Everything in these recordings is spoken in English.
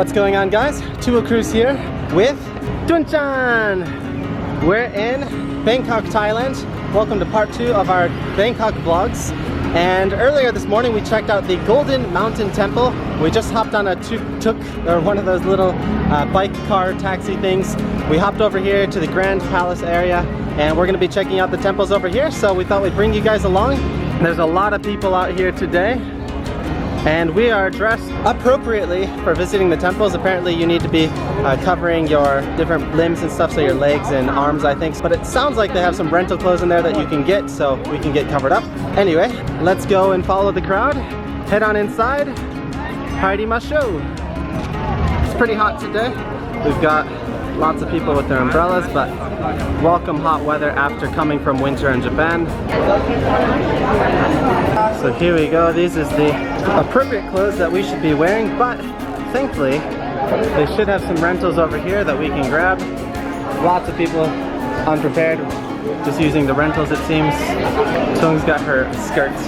What's going on, guys? Tour Cruise here with Tunchan. We're in Bangkok, Thailand. Welcome to part 2 of our Bangkok vlogs. And earlier this morning we checked out the Golden Mountain Temple. We just hopped on a tuk-tuk, or one of those little bike car taxi things. We hopped over here to the Grand Palace area and we're going to be checking out the temples over here, so we thought we'd bring you guys along. There's a lot of people out here today and we are dressed appropriately for visiting the temples. Apparently you need to be covering your different limbs and stuff, so your legs and arms, I think. But it sounds like they have some rental clothes in there that you can get, so we can get covered up. Anyway, let's go and follow the crowd. Head on inside. Heidi Masho. It's pretty hot today. We've got lots of people with their umbrellas, but welcome hot weather after coming from winter in Japan. So here we go. This is the appropriate clothes that we should be wearing, but thankfully they should have some rentals over here that we can grab. Lots of people unprepared, just using the rentals, it seems. Thuong's got her skirts.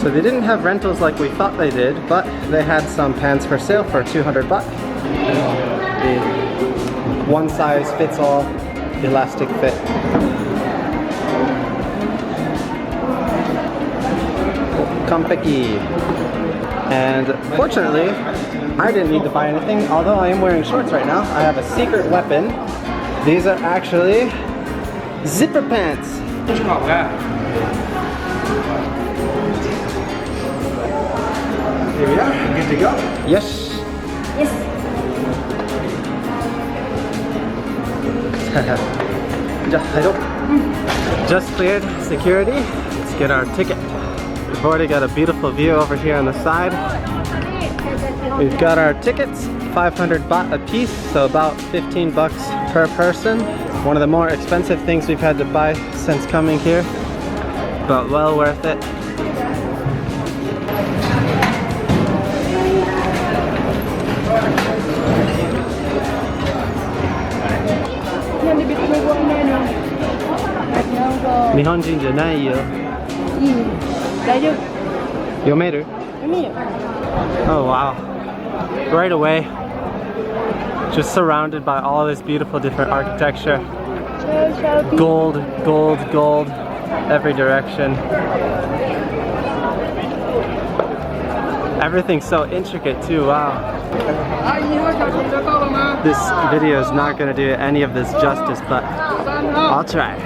So they didn't have rentals like we thought they did, but they had some pants for sale for 200 baht. The one size fits all elastic fit. Kompeki. And fortunately, I didn't need to buy anything, although I am wearing shorts right now. I have a secret weapon. These are actually zipper pants. Here we are, good to go. Yes. Yes. Just cleared security. Let's get our ticket. We've already got a beautiful view over here on the side. We've got our tickets, 500 baht a piece, so about 15 bucks per person. One of the more expensive things we've had to buy since coming here, but well worth it. Nihonjinじゃないよ。大丈夫。読める？読める。Oh wow. Right away. Just surrounded by all this beautiful different architecture. Gold, gold, gold. Every direction. Everything's so intricate too, wow. This video is not going to do any of this justice, but I'll try.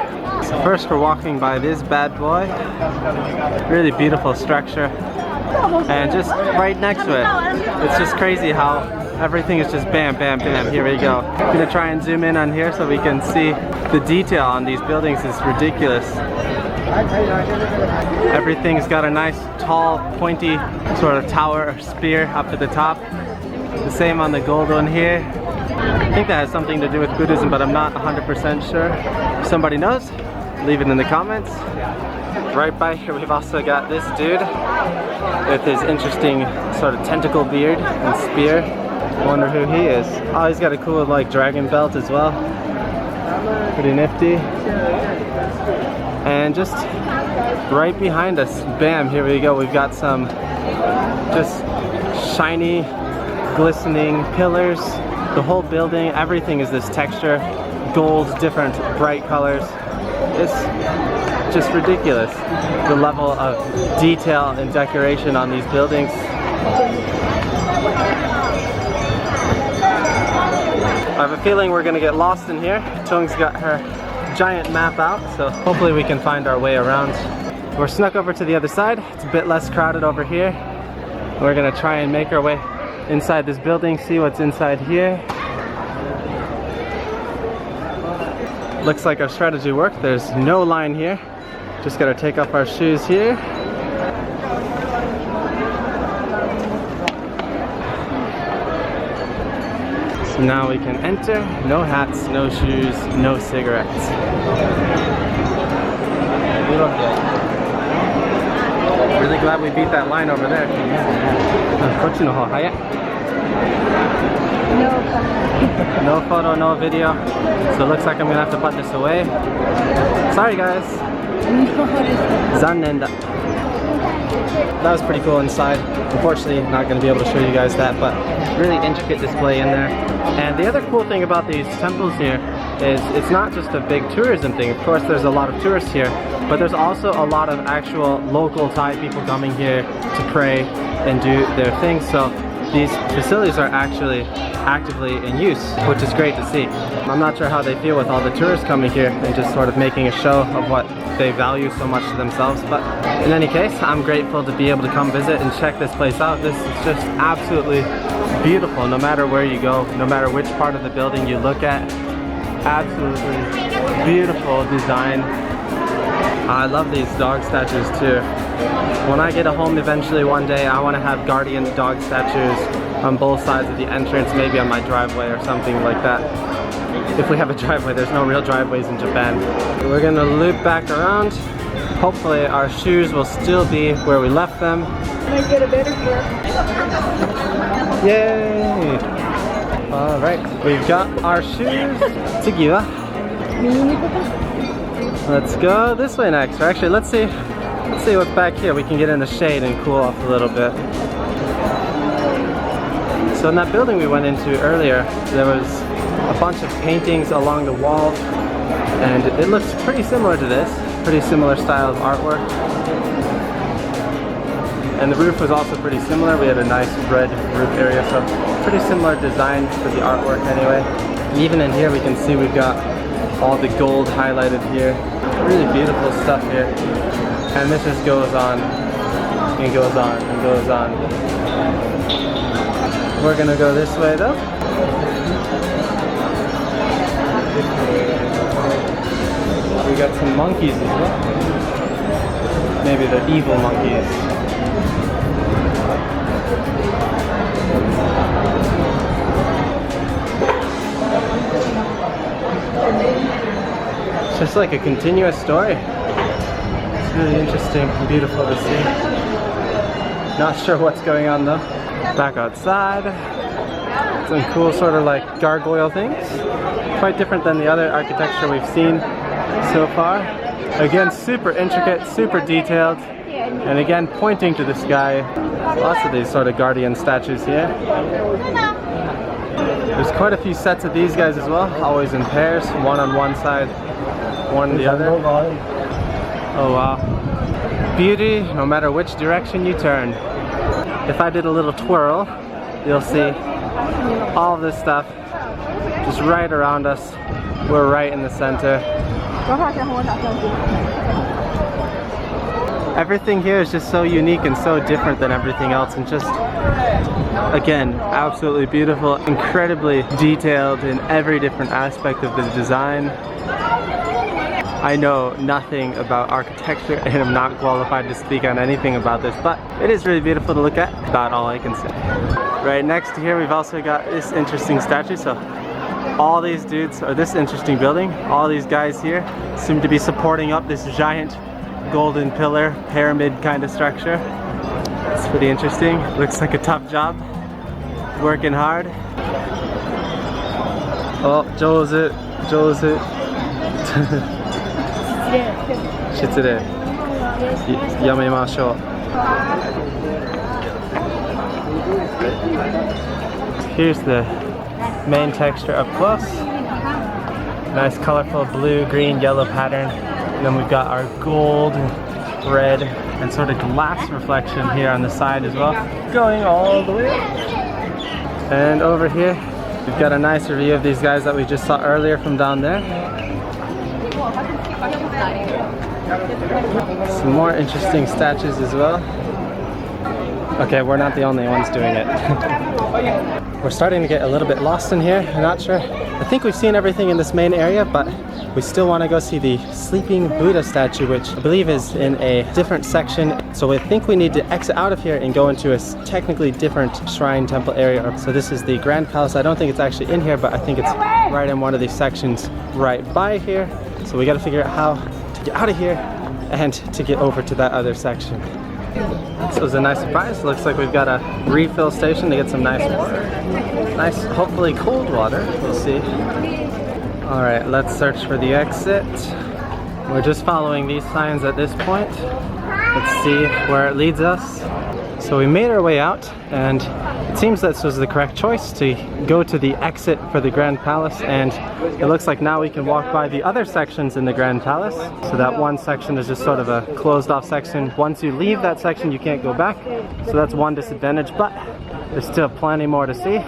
So first we're walking by this bad boy. Really beautiful structure. And just right next to it, it's just crazy how everything is just bam, bam, bam. Here we go. I'm going to try and zoom in on here so we can see the detail on these buildings is ridiculous. Everything's got a nice tall pointy sort of tower or spear up at the top. The same on the gold one here. I think that has something to do with Buddhism, but I'm not 100% sure. If somebody knows, leave it in the comments. Right by here we've also got this dude with his interesting sort of tentacle beard and spear. I wonder who he is. Oh, he's got a cool like dragon belt as well. Pretty nifty. And just right behind us, bam, here we go. We've got some just shiny, glistening pillars. The whole building, everything is this texture. Gold, different bright colors. It's just ridiculous, the level of detail and decoration on these buildings. I have a feeling we're gonna get lost in here. Thuong's got her giant map out, so hopefully we can find our way around. We're snuck over to the other side. It's a bit less crowded over here. We're gonna try and make our way inside this building, see what's inside here. Looks like our strategy worked. There's no line here. Just gotta take off our shoes here. So now we can enter. No hats, no shoes, no cigarettes. Really glad we beat that line over there. No photo, no video. So it looks like I'm gonna have to put this away. Sorry guys. 残念だ. That was pretty cool inside. Unfortunately, not going to be able to show you guys that, but really intricate display in there. And the other cool thing about these temples here is it's not just a big tourism thing. Of course, there's a lot of tourists here, but there's also a lot of actual local Thai people coming here to pray and do their thing. So these facilities are actually actively in use, which is great to see. I'm not sure how they feel with all the tourists coming here and just sort of making a show of what they value so much to themselves, but in any case, I'm grateful to be able to come visit and check this place out. This is just absolutely beautiful, no matter where you go, no matter which part of the building you look at. Absolutely beautiful design. I love these dog statues too. When I get a home eventually one day, I want to have guardian dog statues on both sides of the entrance, maybe on my driveway or something like that. If we have a driveway, there's no real driveways in Japan. We're gonna loop back around. Hopefully our shoes will still be where we left them. Might get a better grip. Yay! Alright, we've got our shoes. Tsugiwa. Let's go this way next. Or actually, let's see what's back here. We can get in the shade and cool off a little bit. So in that building we went into earlier, there was a bunch of paintings along the wall, and it looks pretty similar to this, pretty similar style of artwork. And the roof was also pretty similar. We had a nice red roof area, so pretty similar design for the artwork anyway. And even in here we can see we've got all the gold highlighted here. Really beautiful stuff here. And this just goes on and goes on and goes on. We're gonna go this way though. We got some monkeys as well. Maybe the evil monkeys. It's just like a continuous story. It's really interesting and beautiful to see. Not sure what's going on though. Back outside. Some cool sort of like gargoyle things. Quite different than the other architecture we've seen so far. Again, super intricate, super detailed, and again pointing to the sky. Lots of these sort of guardian statues here. There's quite a few sets of these guys as well, always in pairs, one on one side, one on the other. Oh wow. Beauty no matter which direction you turn. If I did a little twirl, you'll see all of this stuff just right around us. We're right in the center. Everything here is just so unique and so different than everything else, and just, again, absolutely beautiful, incredibly detailed in every different aspect of the design. I know nothing about architecture and I'm not qualified to speak on anything about this, but it is really beautiful to look at. About all I can say. Right next to here we've also got this interesting statue. So all these dudes, or this interesting building, all these guys here seem to be supporting up this giant golden pillar, pyramid kind of structure. It's pretty interesting. Looks like a tough job. Working hard. Oh, Jozu, Jozu. Shitsure. Yamemashou. Here's the main texture up close. Nice colorful blue, green, yellow pattern. And then we've got our gold, red, and sort of glass reflection here on the side as well, going all the way up. And over here, we've got a nicer view of these guys that we just saw earlier from down there. Some more interesting statues as well. Okay, we're not the only ones doing it. We're starting to get a little bit lost in here. I'm not sure. I think we've seen everything in this main area, but we still want to go see the sleeping Buddha statue, which I believe is in a different section. So I think we need to exit out of here and go into a technically different shrine temple area. So this is the Grand Palace. I don't think it's actually in here, but I think it's right in one of these sections right by here. So we got to figure out how to get out of here and to get over to that other section. So it was a nice surprise. Looks like we've got a refill station to get some nice water. Nice, hopefully cold water. We'll see. Alright, let's search for the exit. We're just following these signs at this point. Let's see where it leads us. So we made our way out, and it seems this was the correct choice to go to the exit for the Grand Palace, and it looks like now we can walk by the other sections in the Grand Palace. So that one section is just sort of a closed off section. Once you leave that section, you can't go back. So that's one disadvantage, but there's still plenty more to see.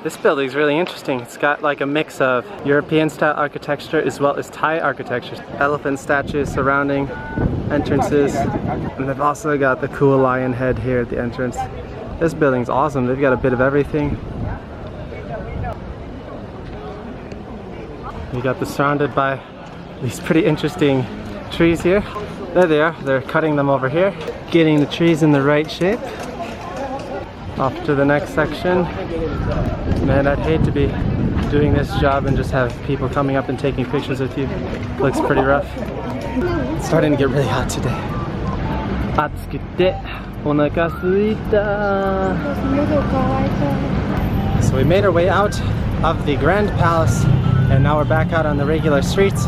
This building is really interesting. It's got like a mix of European style architecture as well as Thai architecture. Elephant statues surrounding entrances, and they've also got the cool lion head here at the entrance. This building's awesome. They've got a bit of everything. You got this surrounded by these pretty interesting trees here. There they are. They're cutting them over here, getting the trees in the right shape. Off to the next section. Man, I'd hate to be doing this job and just have people coming up and taking pictures with you. Looks pretty rough. It's starting to get really hot today. So we made our way out of the Grand Palace, and now we're back out on the regular streets.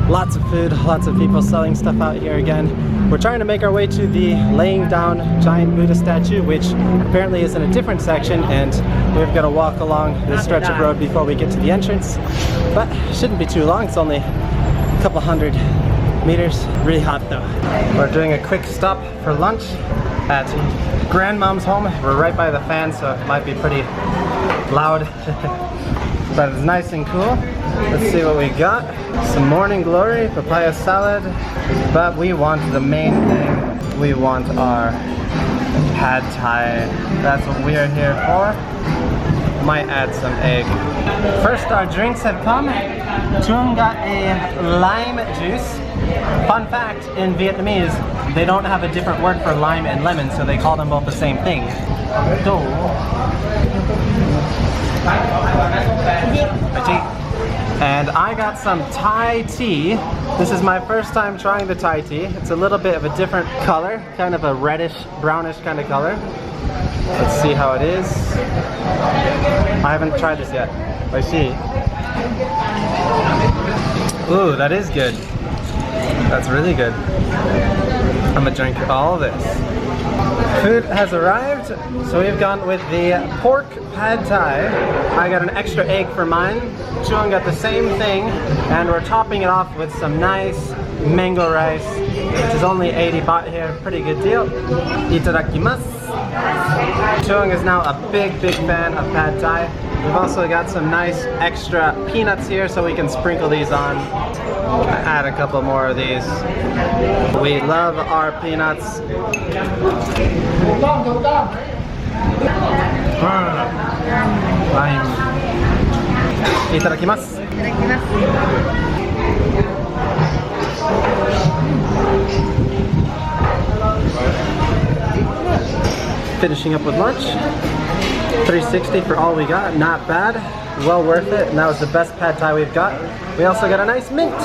Lots of food, lots of people selling stuff out here again. We're trying to make our way to the laying down giant Buddha statue, which apparently is in a different section, and we've got to walk along this stretch of road before we get to the entrance. But it shouldn't be too long. It's only a couple hundred meters. Really hot though. We're doing a quick stop for lunch at Grandmom's home. We're right by the fan, so it might be pretty loud. But it's nice and cool. Let's see what we got. Some morning glory, papaya salad, but we want the main thing. We want our pad thai. That's what we are here for. Might add some egg. First, our drinks have come. Thuong got a lime juice. Fun fact, in Vietnamese, they don't have a different word for lime and lemon, so they call them both the same thing. And I got some Thai tea. This is my first time trying the Thai tea. It's a little bit of a different color, kind of a reddish, brownish kind of color. Let's see how it is. I haven't tried this yet. Let's see. Ooh, that is good. That's really good. I'm gonna drink all this. Food has arrived, so we've gone with the pork pad thai. I got an extra egg for mine. Thuong got the same thing, and we're topping it off with some nice mango rice, which is only 80 baht here. Pretty good deal. Itadakimasu. Thuong is now a big fan of pad thai. We've also got some nice extra peanuts here, so we can sprinkle these on. Add a couple more of these. We love our peanuts. Itadakimasu. Finishing up with lunch. 360 for all we got. Not bad. Well worth it. And that was the best pad thai we've got. We also got a nice mint.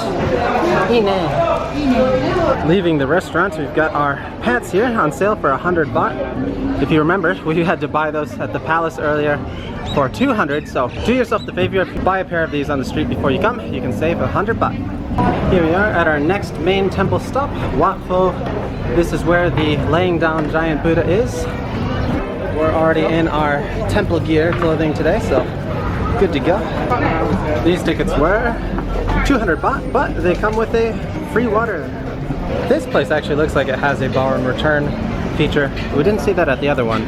Leaving the restaurant, we've got our pants here on sale for 100 baht. If you remember, we had to buy those at the palace earlier for 200. So do yourself the favor, if you buy a pair of these on the street before you come, you can save 100 baht. Here we are at our next main temple stop, Wat Pho. This is where the laying down giant Buddha is. We're already in our temple gear clothing today, so good to go. These tickets were 200 baht, but they come with a free water. This place actually looks like it has a borrow and return feature. We didn't see that at the other one.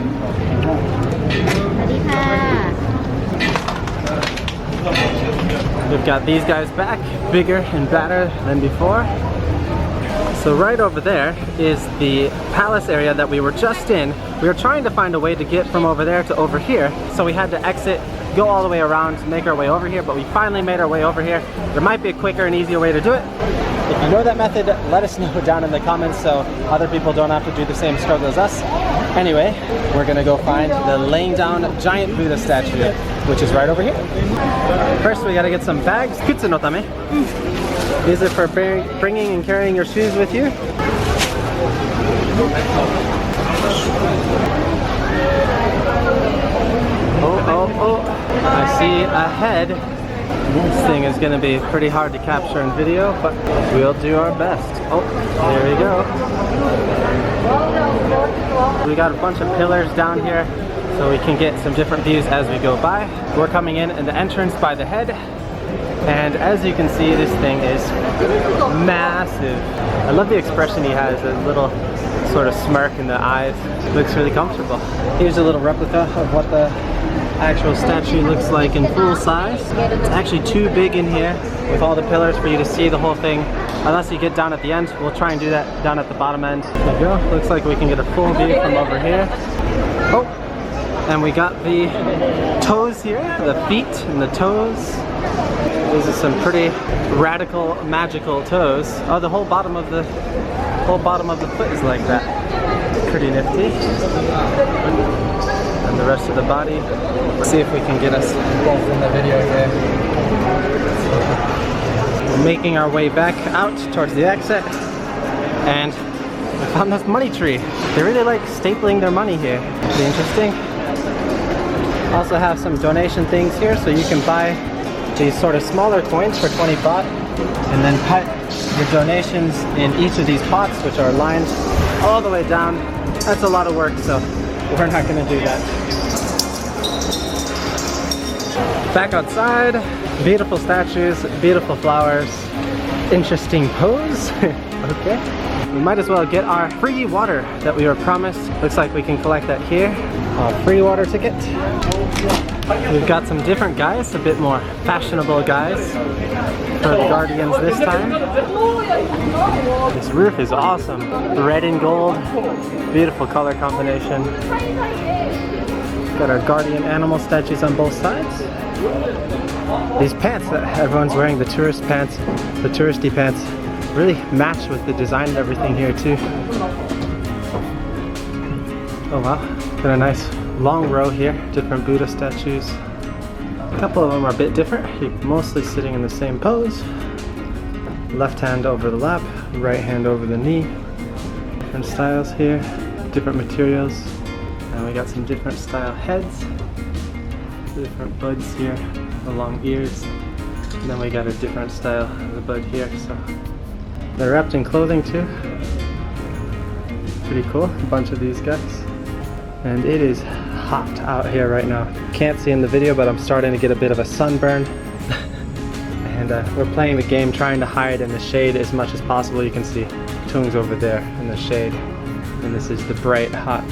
We've got these guys back, bigger and badder than before. So right over there is the palace area that we were just in. We were trying to find a way to get from over there to over here, so we had to exit, go all the way around to make our way over here, but we finally made our way over here. There might be a quicker and easier way to do it. If you know that method, let us know down in the comments so other people don't have to do the same struggle as us. Anyway, we're gonna go find the laying down giant Buddha statue, which is right over here. First, we gotta get some bags. Kutsu no tame. These are for bringing and carrying your shoes with you. Oh. I see a head This thing is going to be pretty hard to capture in video, but we'll do our best. Oh, there we go. We got a bunch of pillars down here so we can get some different views as we go by. We're coming in the entrance by the head, and as you can see, this thing is massive. I love the expression he has, a little sort of smirk in the eyes. Looks really comfortable. Here's a little replica of what the actual statue looks like in full size. It's actually too big in here with all the pillars for you to see the whole thing unless you get down at the end. We'll try and do that down at the bottom end. There we go. Looks like we can get a full view from over here. Oh, and we got the toes here, the feet and the toes. These are some pretty radical, magical toes. Oh, the whole bottom of the foot is like that. Pretty nifty. And the rest of the body. Let's see if we can get us both in the video here. We're making our way back out towards the exit, and we found this money tree. They really like stapling their money here. Pretty interesting. Also have some donation things here, so you can buy these sort of smaller coins for 20 baht, and then put your donations in each of these pots, which are lined all the way down. That's a lot of work, so we're not going to do that. Back outside, beautiful statues, beautiful flowers, interesting pose. Okay. We might as well get our free water that we were promised. Looks like we can collect that here. Free water ticket. We've got some different guys, a bit more fashionable guys for the Guardians this time. This roof is awesome. Red and gold, beautiful color combination. Got our Guardian animal statues on both sides. These pants that everyone's wearing, the tourist pants, the touristy pants, really match with the design and everything here too. Oh wow, got a nice long row here, different Buddha statues. A couple of them are a bit different. You're mostly sitting in the same pose. Left hand over the lap, right hand over the knee. Different styles here, different materials. And we got some different style heads. Different buds here, the long ears. And then we got a different style of the bud here. So they're wrapped in clothing too. Pretty cool, a bunch of these guys. And it is hot out here right now. Can't see in the video, but I'm starting to get a bit of a sunburn. And we're playing the game trying to hide in the shade as much as possible. You can see Thuong's over there in the shade. And this is the bright, hot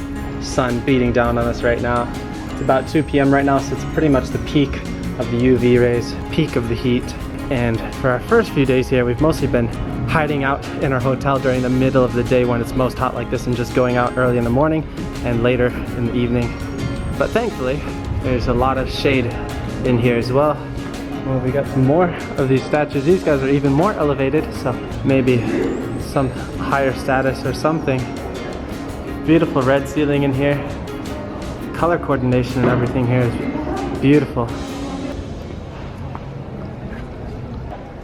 sun beating down on us right now. It's about 2 p.m. right now, so it's pretty much the peak of the UV rays, peak of the heat. And for our first few days here, we've mostly been hiding out in our hotel during the middle of the day when it's most hot like this, and just going out early in the morning and later in the evening. But thankfully, there's a lot of shade in here as well. Well, we got some more of these statues. These guys are even more elevated, so maybe some higher status or something. Beautiful red ceiling in here. Color coordination and everything here is beautiful.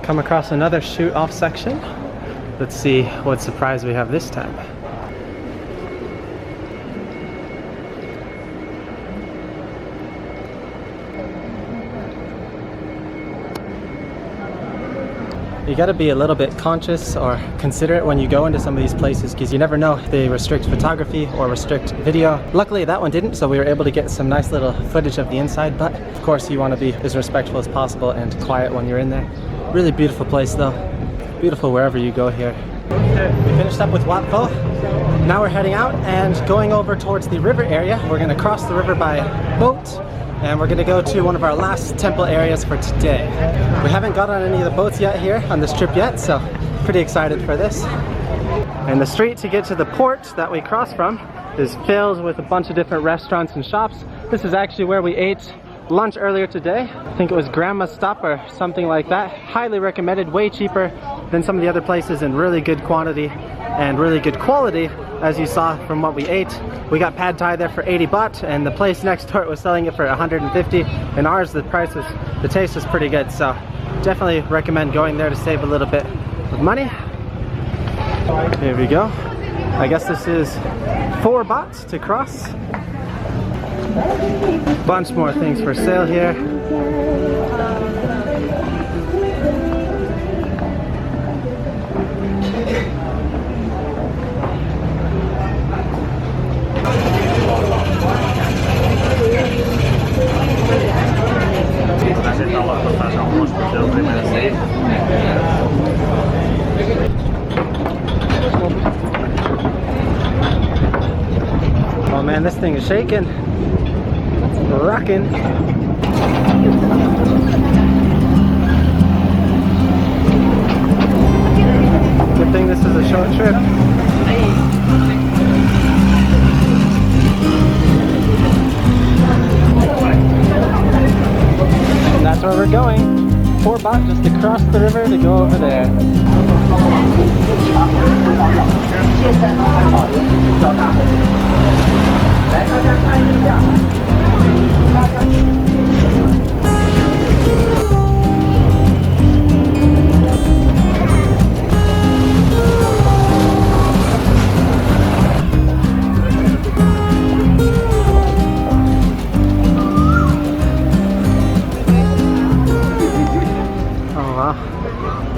Come across another shoot off section. Let's see what surprise we have this time. You gotta be a little bit conscious or considerate when you go into some of these places, because you never know if they restrict photography or restrict video. Luckily that one didn't, so we were able to get some nice little footage of the inside, but of course you want to be as respectful as possible and quiet when you're in there. Really beautiful place though. Beautiful wherever you go here. We finished up with Wat Pho. Now we're heading out and going over towards the river area. We're gonna cross the river by boat, and we're gonna go to one of our last temple areas for today. We haven't got on any of the boats yet here on this trip yet, so pretty excited for this. And the street to get to the port that we cross from is filled with a bunch of different restaurants and shops. This is actually where we ate lunch earlier today. I think it was Grandma's Stop or something like that. Highly recommended, way cheaper than some of the other places, and really good quantity and really good quality, as you saw from what we ate. We got pad thai there for 80 baht, and the place next door was selling it for 150, and ours, the taste was pretty good, so definitely recommend going there to save a little bit of money. Here we go. I guess this is 4 baht to cross. Bunch more things for sale here. thing is shaking, rocking. Good thing this is a short trip. And that's where we're going. 4 baht just to cross the river to go over there.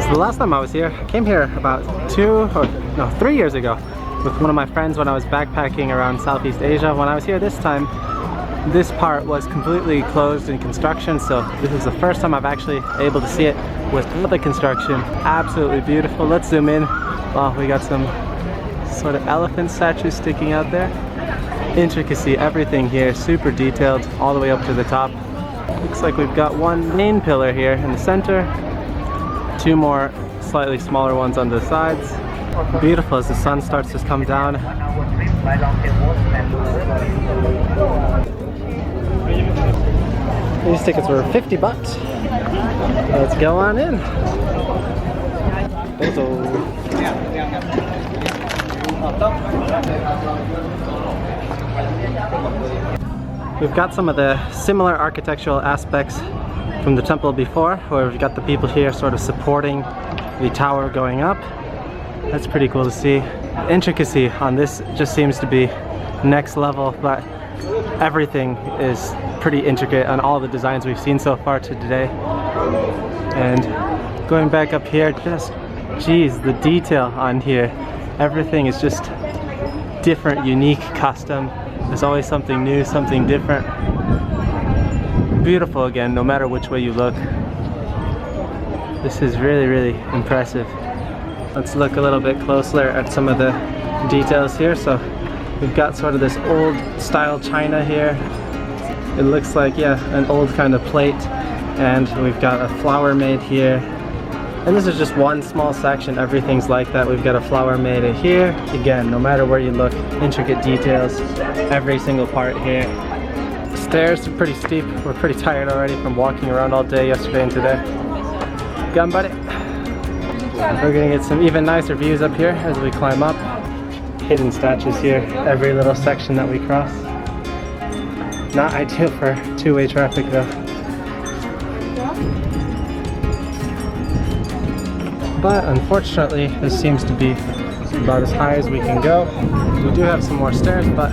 The last time I was here, I came here about 3 years ago with one of my friends when I was backpacking around Southeast Asia. When I was here this time, this part was completely closed in construction, so this is the first time I've actually able to see it with the construction. Absolutely beautiful. Let's zoom in. Wow, we got some sort of elephant statues sticking out there. Intricacy, everything here, super detailed all the way up to the top. Looks like we've got one main pillar here in the center. 2 more slightly smaller ones on the sides. Beautiful as the sun starts to come down. These tickets were 50 baht. Let's go on in. We've got some of the similar architectural aspects from the temple before, where we've got the people here sort of supporting the tower going up. That's pretty cool to see. The intricacy on this just seems to be next level, but everything is pretty intricate on all the designs we've seen so far today. And going back up here, just geez, the detail on here, everything is just different, unique, custom. There's always something new, something different. Beautiful again, no matter which way you look. This is really, really impressive. Let's look a little bit closer at some of the details here. So we've got sort of this old style china here. It looks like, yeah, an old kind of plate. And we've got a flower made here. And this is just one small section. Everything's like that. We've got a flower made here. Again, no matter where you look, intricate details, every single part here. Stairs are pretty steep. We're pretty tired already from walking around all day yesterday and today. Ganbare. We're gonna get some even nicer views up here as we climb up. Hidden statues here, every little section that we cross. Not ideal for two-way traffic though. But unfortunately, this seems to be about as high as we can go. We do have some more stairs, but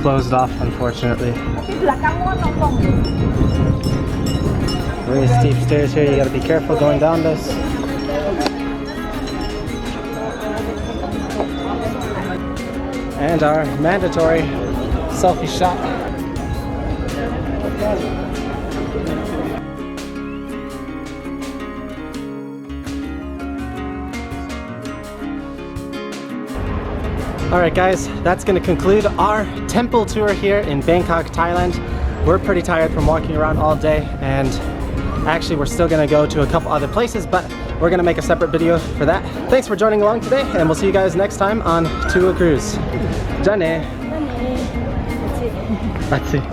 closed off unfortunately. Really steep stairs here, you gotta be careful going down this. And our mandatory selfie shot. Alright guys, that's going to conclude our temple tour here in Bangkok, Thailand. We're pretty tired from walking around all day, and actually we're still going to go to a couple other places, but we're going to make a separate video for that. Thanks for joining along today, and we'll see you guys next time on To a Cruise. Jane. That's it.